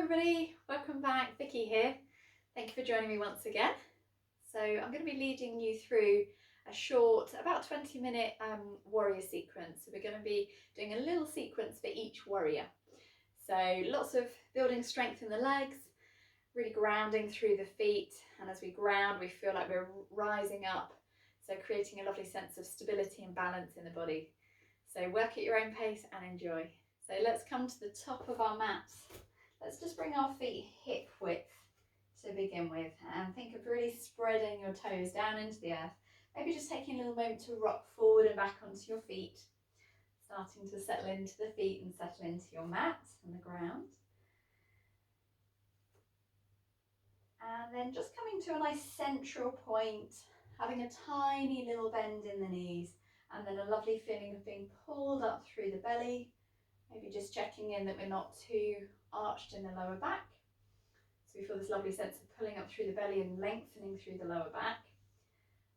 everybody, welcome back. Vicky here. Thank you for joining me once again. So I'm going to be leading you through a short, about 20-minute warrior sequence. So we're going to be doing a little sequence for each warrior. So lots of building strength in the legs, really grounding through the feet, and as we ground we feel like we're rising up, so creating a lovely sense of stability and balance in the body. So work at your own pace and enjoy. So let's come to the top of our mats. Let's just bring our feet hip width to begin with, and think of really spreading your toes down into the earth. Maybe just taking a little moment to rock forward and back onto your feet, starting to settle into the feet and settle into your mat and the ground. And then just coming to a nice central point, having a tiny little bend in the knees, and then a lovely feeling of being pulled up through the belly. Maybe just checking in that we're not too arched in the lower back. So we feel this lovely sense of pulling up through the belly and lengthening through the lower back.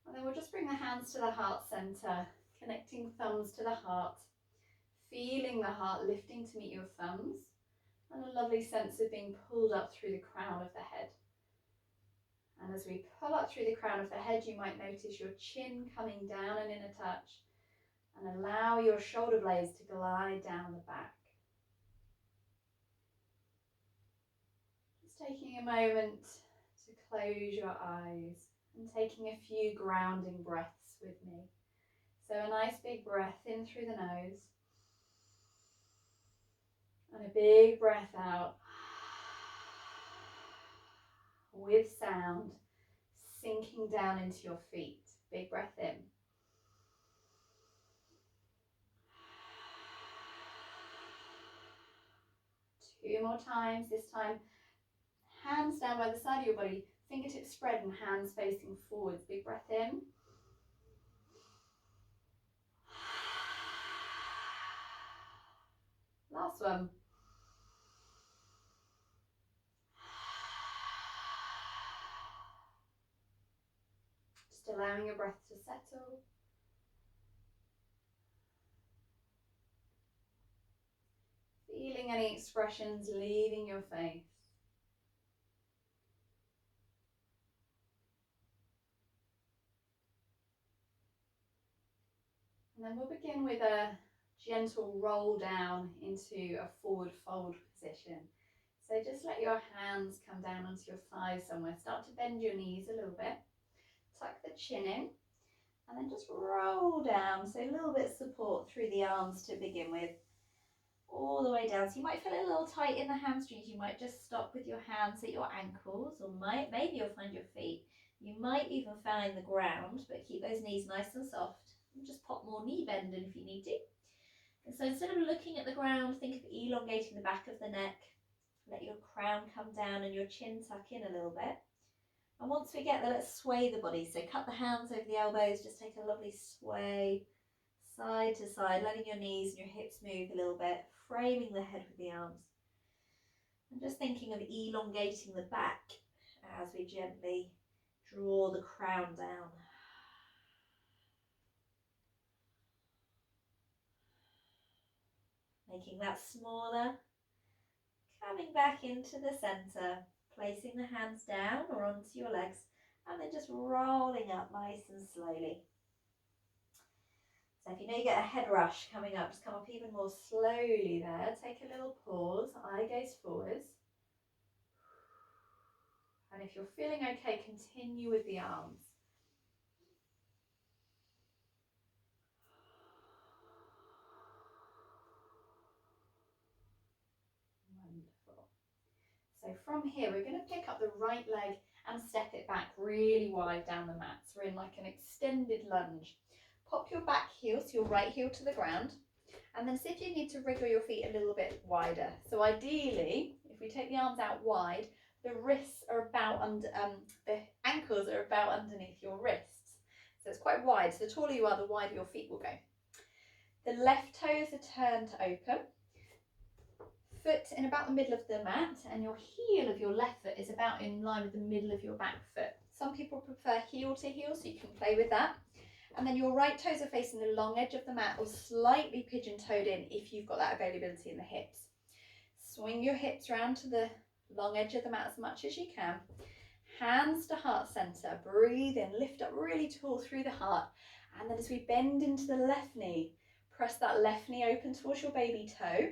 And then we'll just bring the hands to the heart center, connecting thumbs to the heart, feeling the heart lifting to meet your thumbs, and a lovely sense of being pulled up through the crown of the head. And as we pull up through the crown of the head, you might notice your chin coming down and in a touch, and allow your shoulder blades to glide down the back. Just taking a moment to close your eyes and taking a few grounding breaths with me. So a nice big breath in through the nose, and a big breath out with sound, sinking down into your feet. Big breath in. Two more times, this time hands down by the side of your body, fingertips spread and hands facing forwards. Big breath in. Last one. Just allowing your breath to settle. Feeling any expressions leaving your face. And then we'll begin with a gentle roll down into a forward fold position. So just let your hands come down onto your thighs somewhere. Start to bend your knees a little bit. Tuck the chin in, and then just roll down. So a little bit of support through the arms to begin with, all the way down. So you might feel a little tight in the hamstrings. You might just stop with your hands at your ankles, or maybe you'll find your feet. You might even find the ground, but keep those knees nice and soft. And just pop more knee bend in if you need to. And so instead of looking at the ground, think of elongating the back of the neck. Let your crown come down and your chin tuck in a little bit. And once we get there, let's sway the body. So cut the hands over the elbows, just take a lovely sway side to side, letting your knees and your hips move a little bit, framing the head with the arms. And just thinking of elongating the back as we gently draw the crown down. Making that smaller, coming back into the center, placing the hands down or onto your legs, and then just rolling up nice and slowly. So if you know you get a head rush coming up, just come up even more slowly there. Take a little pause, eye gaze forwards. And if you're feeling okay, continue with the arms. Wonderful. So from here, we're going to pick up the right leg and step it back really wide down the mat. So we're in like an extended lunge. Pop your back heel, so your right heel to the ground, and then see if you need to wriggle your feet a little bit wider. So ideally, if we take the arms out wide, the wrists are about under, the ankles are about underneath your wrists. So it's quite wide, so the taller you are, the wider your feet will go. The left toes are turned to open. Foot in about the middle of the mat, and your heel of your left foot is about in line with the middle of your back foot. Some people prefer heel to heel, so you can play with that. And then your right toes are facing the long edge of the mat, or slightly pigeon-toed in if you've got that availability in the hips. Swing your hips round to the long edge of the mat as much as you can. Hands to heart center, breathe in, lift up really tall through the heart. And then as we bend into the left knee, press that left knee open towards your baby toe,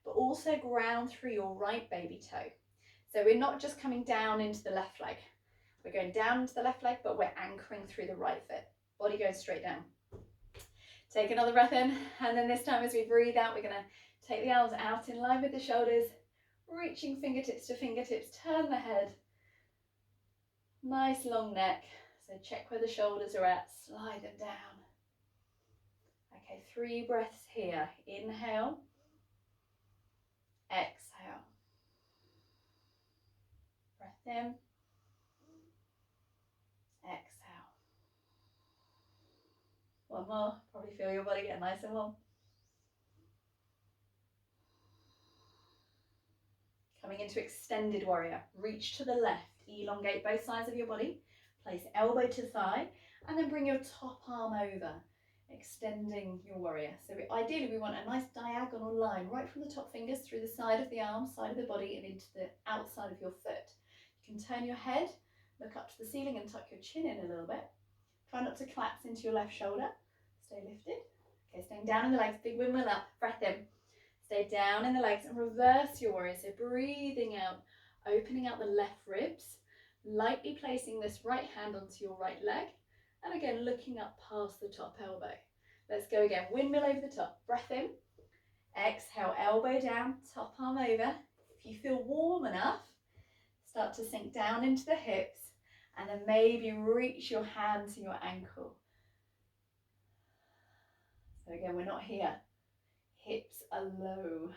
but also ground through your right baby toe. So we're not just coming down into the left leg. We're going down into the left leg, but we're anchoring through the right foot. Body goes straight down. Take another breath in, and then this time as we breathe out, we're going to take the arms out in line with the shoulders, reaching fingertips to fingertips, turn the head. Nice long neck, so check where the shoulders are at, slide them down. Okay, 3 breaths here. Inhale, exhale. Breath in, exhale. One more, probably feel your body get nice and warm. Coming into extended warrior, reach to the left, elongate both sides of your body, place elbow to thigh, and then bring your top arm over, extending your warrior. So ideally we want a nice diagonal line right from the top fingers through the side of the arm, side of the body, and into the outside of your foot. You can turn your head, look up to the ceiling and tuck your chin in a little bit. Try not to collapse into your left shoulder. Stay lifted. Okay, staying down in the legs, big windmill up, breath in. Stay down in the legs and reverse your warrior. So breathing out, opening out the left ribs, lightly placing this right hand onto your right leg. And again, looking up past the top elbow. Let's go again. Windmill over the top. Breath in. Exhale, elbow down, top arm over. If you feel warm enough, start to sink down into the hips and then maybe reach your hand to your ankle. So again, we're not here. Hips are low.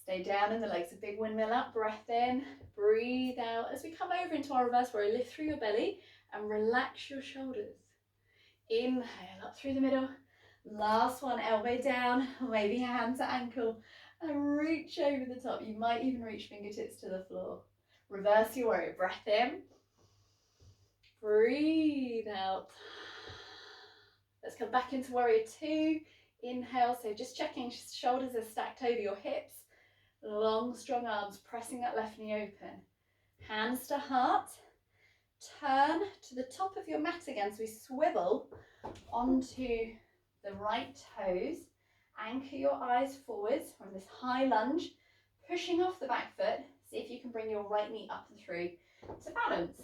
Stay down in the legs, a big windmill up, breath in, breathe out. As we come over into our reverse warrior, lift through your belly and relax your shoulders. Inhale, up through the middle. Last one, elbow down, maybe hand to ankle, and reach over the top. You might even reach fingertips to the floor. Reverse your warrior, breath in, breathe out. Let's come back into warrior 2. Inhale, so just checking shoulders are stacked over your hips. Long, strong arms, pressing that left knee open. Hands to heart. Turn to the top of your mat again, so we swivel onto the right toes. Anchor your eyes forwards from this high lunge, pushing off the back foot. See if you can bring your right knee up and through to balance.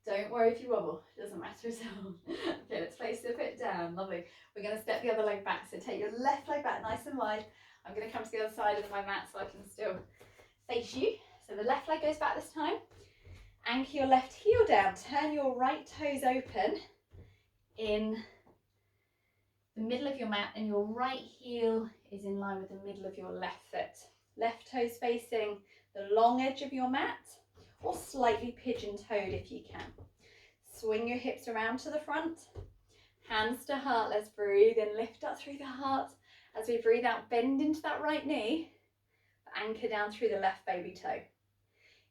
Don't worry if you wobble, it doesn't matter at all. Okay, let's place the foot down, lovely. We're going to step the other leg back, so take your left leg back nice and wide. I'm going to come to the other side of my mat so I can still face you. So the left leg goes back this time. Anchor your left heel down, turn your right toes open in the middle of your mat and your right heel is in line with the middle of your left foot. Left toes facing the long edge of your mat or slightly pigeon-toed if you can. Swing your hips around to the front, hands to heart. Let's breathe in, lift up through the heart. As we breathe out, bend into that right knee, anchor down through the left baby toe.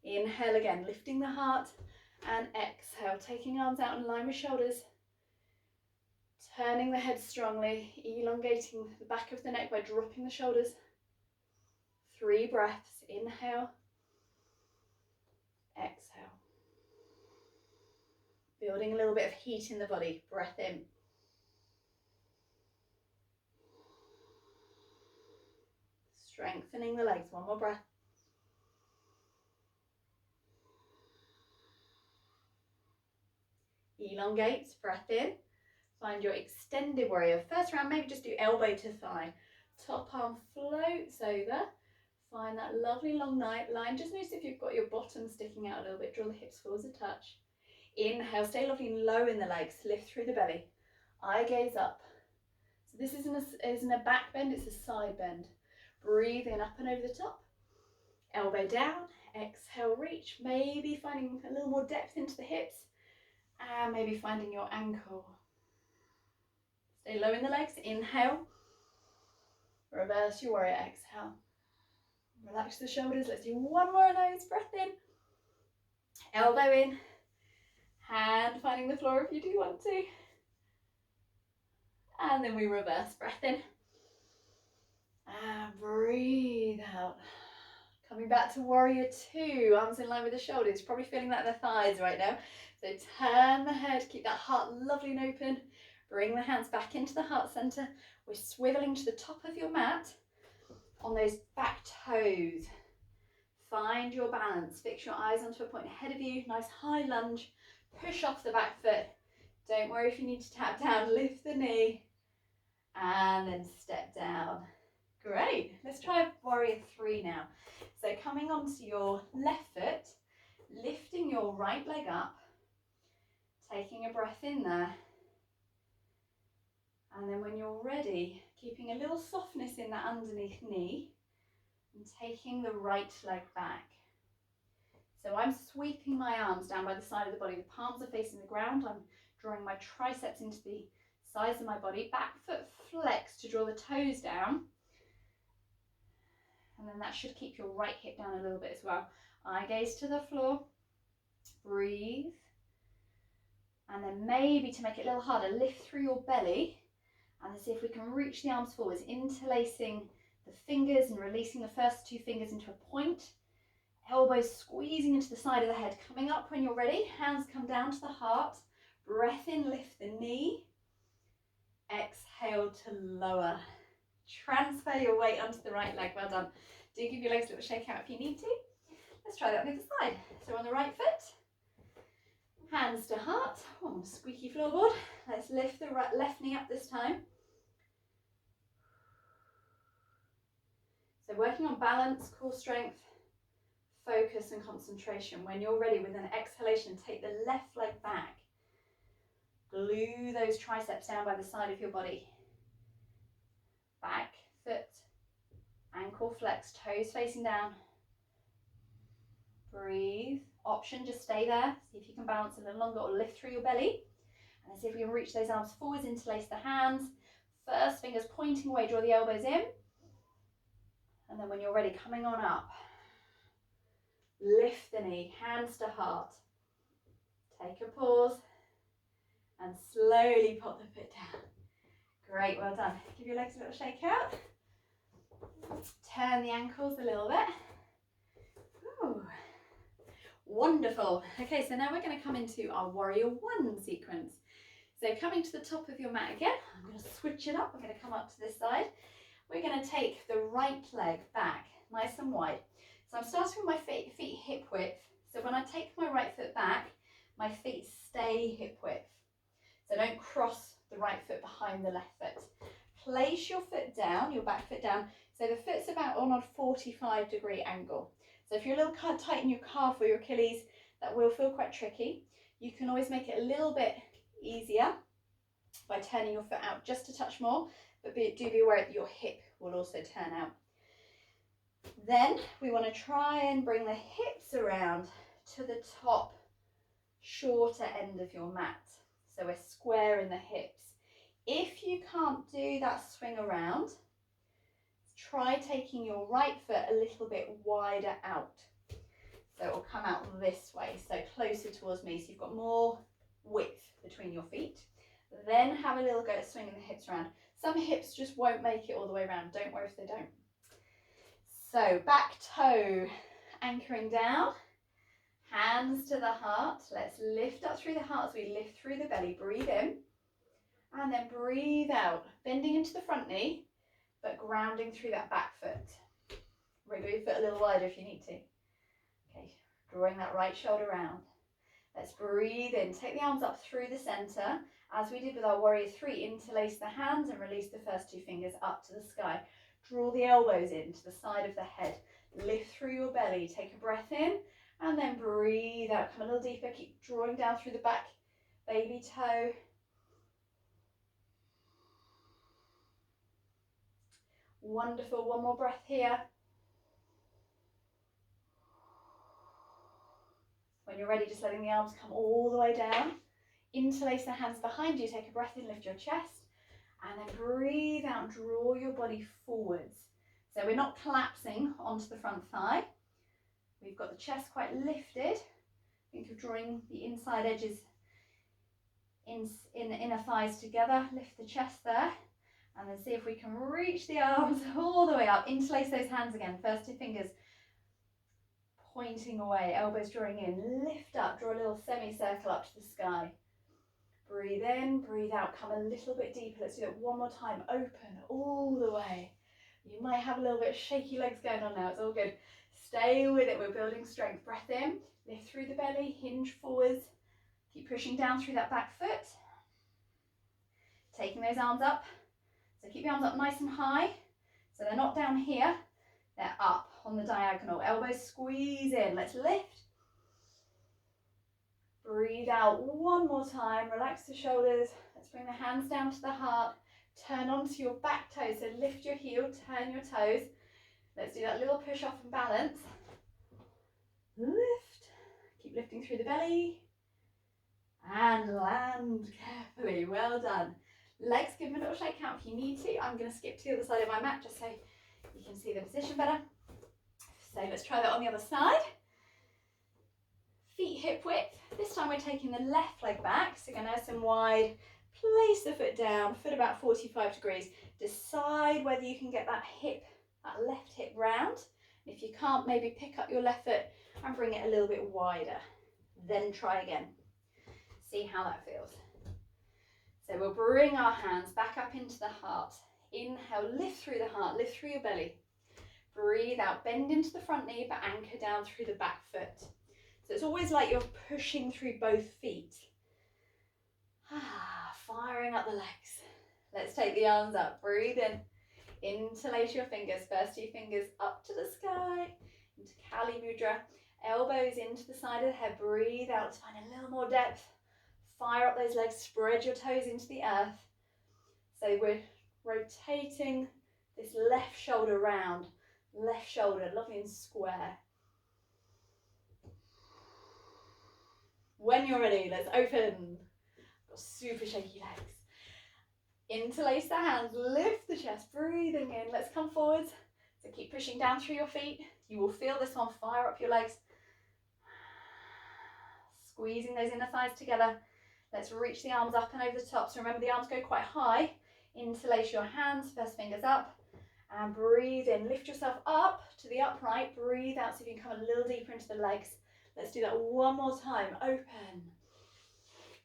Inhale again, lifting the heart, and exhale, taking arms out in line with shoulders, turning the head strongly, elongating the back of the neck by dropping the shoulders. 3 breaths, inhale, exhale. Building a little bit of heat in the body, breath in. Strengthening the legs, 1 more breath. Elongate, breath in. Find your extended warrior. First round, maybe just do elbow to thigh. Top arm floats over. Find that lovely long line. Just notice if you've got your bottom sticking out a little bit. Draw the hips forwards a touch. Inhale, stay lovely and low in the legs. Lift through the belly. Eye gaze up. So this isn't a back bend, it's a side bend. Breathe in up and over the top. Elbow down. Exhale, reach. Maybe finding a little more depth into the hips. And maybe finding your ankle. Stay low in the legs. Inhale. Reverse your warrior. Exhale. Relax the shoulders. Let's do 1 more of those. Breath in. Elbow in. Hand finding the floor if you do want to. And then we reverse. Breath in. And breathe out. Coming back to warrior two, arms in line with the shoulders. Probably feeling that in the thighs right now. So turn the head, keep that heart lovely and open. Bring the hands back into the heart center. We're swiveling to the top of your mat on those back toes. Find your balance. Fix your eyes onto a point ahead of you. Nice high lunge. Push off the back foot. Don't worry if you need to tap down. Lift the knee and then step down. Great. Let's try warrior three now. So coming onto your left foot, lifting your right leg up, taking a breath in there. And then when you're ready, keeping a little softness in that underneath knee and taking the right leg back. So I'm sweeping my arms down by the side of the body. The palms are facing the ground. I'm drawing my triceps into the sides of my body. Back foot flex to draw the toes down. And then that should keep your right hip down a little bit as well. Eye gaze to the floor. Breathe. And then maybe to make it a little harder, lift through your belly. And then see if we can reach the arms forwards, interlacing the fingers and releasing the first two fingers into a point. Elbows squeezing into the side of the head. Coming up when you're ready. Hands come down to the heart. Breath in, lift the knee. Exhale to lower. Transfer your weight onto the right leg. Well done. Do give your legs a little shake out if you need to. Let's try that on the other side. So on the right foot, hands to heart. Oh, squeaky floorboard. Let's lift the left knee up this time. So working on balance, core strength, focus and concentration. When you're ready, with an exhalation, take the left leg back. Glue those triceps down by the side of your body. Back foot, ankle flex, toes facing down. Breathe. Option, just stay there. See if you can balance a little longer or lift through your belly. And see if we can reach those arms forwards, interlace the hands. First fingers pointing away, draw the elbows in. And then when you're ready, coming on up. Lift the knee, hands to heart. Take a pause and slowly pop the foot down. Great, well done. Give your legs a little shake out. Turn the ankles a little bit. Ooh. Wonderful. Okay, so now we're going to come into our warrior one sequence. So coming to the top of your mat again, I'm going to switch it up. I'm going to come up to this side. We're going to take the right leg back, nice and wide. So I'm starting with my feet hip width. So when I take my right foot back, my feet stay hip width. So don't cross the right foot behind the left foot. Place your foot down, your back foot down. So the foot's about on a 45-degree angle. So if you're a little tight in your calf or your Achilles, that will feel quite tricky. You can always make it a little bit easier by turning your foot out just a touch more, but do be aware that your hip will also turn out. Then we want to try and bring the hips around to the top, shorter end of your mat. So we're square in the hips. If you can't do that swing around, try taking your right foot a little bit wider out. So it will come out this way, so closer towards me, so you've got more width between your feet. Then have a little go at swinging the hips around. Some hips just won't make it all the way around. Don't worry if they don't. So back toe anchoring down, hands to the heart. Let's lift up through the heart as we lift through the belly. Breathe in and then breathe out, bending into the front knee, but grounding through that back foot. Wriggle your foot a little wider if you need to. Okay, drawing that right shoulder round. Let's breathe in, take the arms up through the center. As we did with our warrior three, interlace the hands and release the first two fingers up to the sky. Draw the elbows in to the side of the head. Lift through your belly, take a breath in, and then breathe out. Come a little deeper, keep drawing down through the back, baby toe. Wonderful, one more breath here. When you're ready, just letting the arms come all the way down. Interlace the hands behind you, take a breath in, lift your chest, and then breathe out, draw your body forwards. So we're not collapsing onto the front thigh. We've got the chest quite lifted. Think of drawing the inside edges in the inner thighs together. Lift the chest there, and then see if we can reach the arms all the way up. Interlace those hands again, first two fingers pointing away, elbows drawing in, lift up, draw a little semicircle up to the sky. Breathe in, breathe out, come a little bit deeper. Let's do that one more time. Open all the way. You might have a little bit of shaky legs going on now, it's all good. Stay with it, we're building strength. Breath in, lift through the belly, hinge forwards. Keep pushing down through that back foot. Taking those arms up. So keep the arms up nice and high. So they're not down here, they're up on the diagonal. Elbows squeeze in, let's lift. Breathe out one more time, relax the shoulders. Let's bring the hands down to the heart. Turn onto your back toes, so lift your heel, turn your toes. Let's do that little push off and balance. Lift, keep lifting through the belly. And land carefully, well done. Legs, give them a little shake out if you need to. I'm going to skip to the other side of my mat just so you can see the position better. So let's try that on the other side. Feet hip width. This time we're taking the left leg back, so go nice and wide. Place the foot down, foot about 45 degrees. Decide whether you can get that left hip round. If you can't, maybe pick up your left foot and bring it a little bit wider. Then try again. See how that feels. So we'll bring our hands back up into the heart. Inhale, lift through the heart, lift through your belly. Breathe out, bend into the front knee, but anchor down through the back foot. So it's always like you're pushing through both feet. Firing up the legs. Let's take the arms up, breathe in. Interlace your fingers, first two fingers up to the sky, into Kali Mudra. Elbows into the side of the head, breathe out to find a little more depth. Fire up those legs, spread your toes into the earth. So we're rotating this left shoulder round, left shoulder, lovely and square. When you're ready, let's open. Got super shaky legs. Interlace the hands, lift the chest, breathing in. Let's come forwards. So keep pushing down through your feet. You will feel this one, fire up your legs. Squeezing those inner thighs together. Let's reach the arms up and over the top. So remember the arms go quite high. Interlace your hands, first fingers up. And breathe in, lift yourself up to the upright. Breathe out so you can come a little deeper into the legs. Let's do that one more time. Open.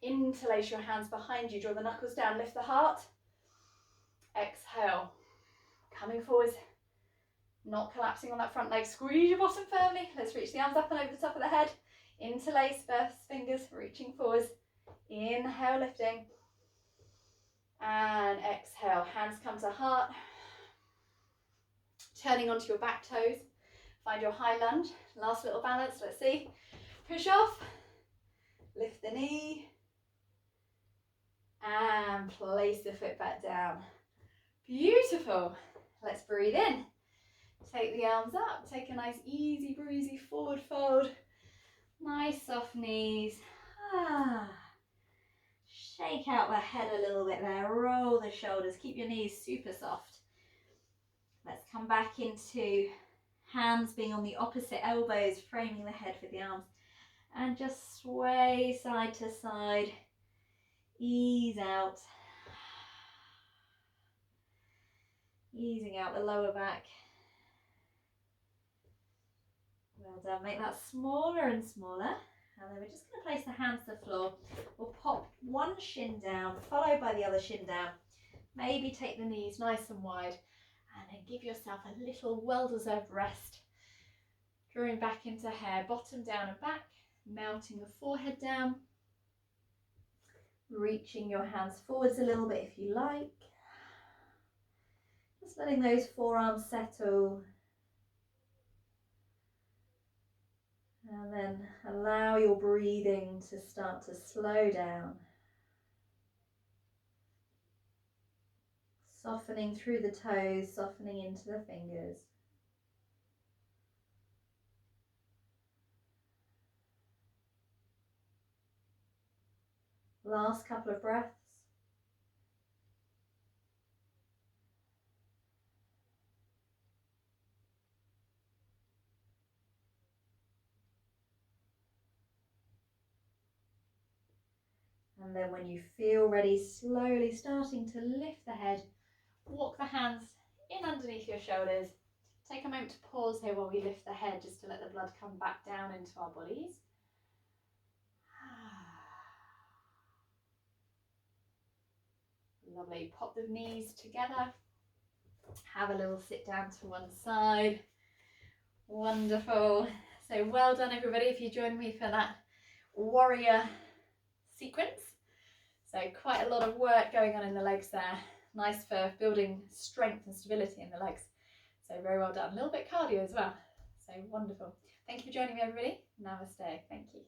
Interlace your hands behind you. Draw the knuckles down, lift the heart. Exhale. Coming forwards. Not collapsing on that front leg. Squeeze your bottom firmly. Let's reach the arms up and over the top of the head. Interlace first fingers, reaching forwards. Inhale, lifting. And exhale. Hands come to heart. Turning onto your back toes. Find your high lunge. Last little balance. Let's see. Push off. Lift the knee. And place the foot back down. Beautiful. Let's breathe in. Take the arms up. Take a nice easy breezy forward fold. Nice soft knees. Shake out the head a little bit there. Roll the shoulders. Keep your knees super soft. Let's come back into hands being on the opposite elbows, framing the head with the arms. And just sway side to side. Ease out. Easing out the lower back. Well done. Make that smaller and smaller. And then we're just going to place the hands to the floor. We'll pop one shin down, followed by the other shin down. Maybe take the knees nice and wide. And then give yourself a little well-deserved rest. Drawing back into hair, bottom down and back. Mounting the forehead down. Reaching your hands forwards a little bit if you like. Just letting those forearms settle. And then allow your breathing to start to slow down. Softening through the toes, softening into the fingers. Last couple of breaths. And then when you feel ready, slowly starting to lift the head, walk the hands in underneath your shoulders, Take a moment to pause here while we lift the head, just to let the blood come back down into our bodies. Lovely. Pop the knees together. Have a little sit down to one side. Wonderful. So well done everybody if you joined me for that warrior sequence. So quite a lot of work going on in the legs there. Nice for building strength and stability in the legs. So very well done. A little bit cardio as well. So wonderful. Thank you for joining me everybody. Namaste. Thank you.